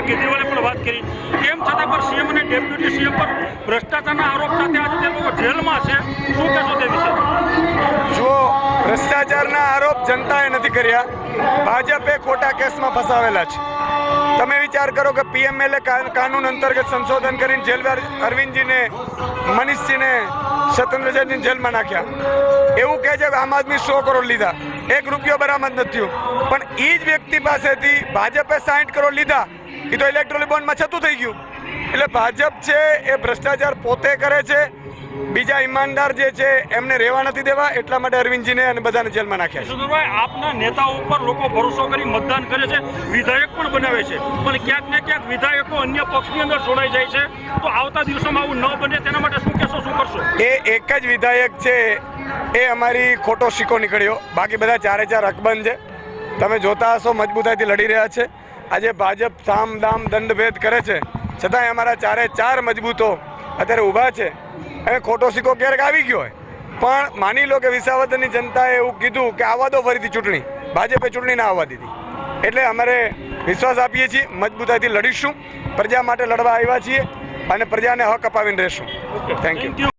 કેજરીવાલે પણ વાત કરી, તેમ છતાં પણ સીએમ અને ડેપ્યુટી સીએમ પર ભ્રષ્ટાચારના આરોપ સાથે આજે તે લોકો જેલમાં છે. શું કહેશો તે વિશે? જો ભ્રષ્ટાચારના આરોપ જનતાએ નથી કર્યા, ભાજપે ખોટા કેસમાં ફસાવેલા છે. તમે વિચાર કરો કે પીએમએલએ કાનૂન અંતર્ગત સંશોધન કરીને જેલમાં અરવિંદજીને, મનીષજીને, સત્યેન્દ્રજીને જેલમાં નાખ્યા. એવું કહે છે કે આમ આદમી 100 કરોડ લીધા, 1 રૂપિયો બરામદ નથી થયું. પણ એ જ વ્યક્તિ પાસેથી ભાજપે 60 કરોડ લીધા, એ તો ઇલેક્ટ્રોલ બોન્ડમાં છતું થઈ ગયું. એટલે ભાજપ છે એ ભ્રષ્ટાચાર પોતે કરે છે, બીજા ઈમાનદાર જે છે એમને રહેવા નથી દેવા, એટલા માટે અરવિંદજીને અને બધાને જેલમાં નાખ્યા છે. સુધીરભાઈ, આપના નેતાઓ ઉપર લોકો ભરોસો કરી મતદાન કરે છે, વિધાયક પણ બનાવે છે, પણ ક્યાંક ને ક્યાંક વિધાયકો અન્ય પક્ષની અંદર જોડાઈ જાય છે. તો આવતા દિવસોમાં આવું ન બને તેના માટે શું કહેશો, શું કરશો? એ એક જ વિધાયક છે, એ અમારી ખોટો સિક્કો નીકળ્યો, બાકી બધા 4 અકબંધ છે. તમે જોતા હશો મજબૂતાઈથી લડી રહ્યા છે. આજે ભાજપ સામ દામ દંડભેદ કરે છે, છતાંય અમારા 4 મજબૂતો અત્યારે ઊભા છે. હવે ખોટો સિક્કો ક્યારેક આવી ગયો હોય, પણ માની લો કે વિસાવદરની જનતાએ એવું કીધું કે આવવા દો ફરીથી ચૂંટણી, ભાજપે ચૂંટણી ના આવવા દીધી. એટલે અમારે વિશ્વાસ આપીએ છીએ, મજબૂતાઈથી લડીશું, પ્રજા માટે લડવા આવ્યા છીએ અને પ્રજાને હક અપાવીને રહેશું. Thank you.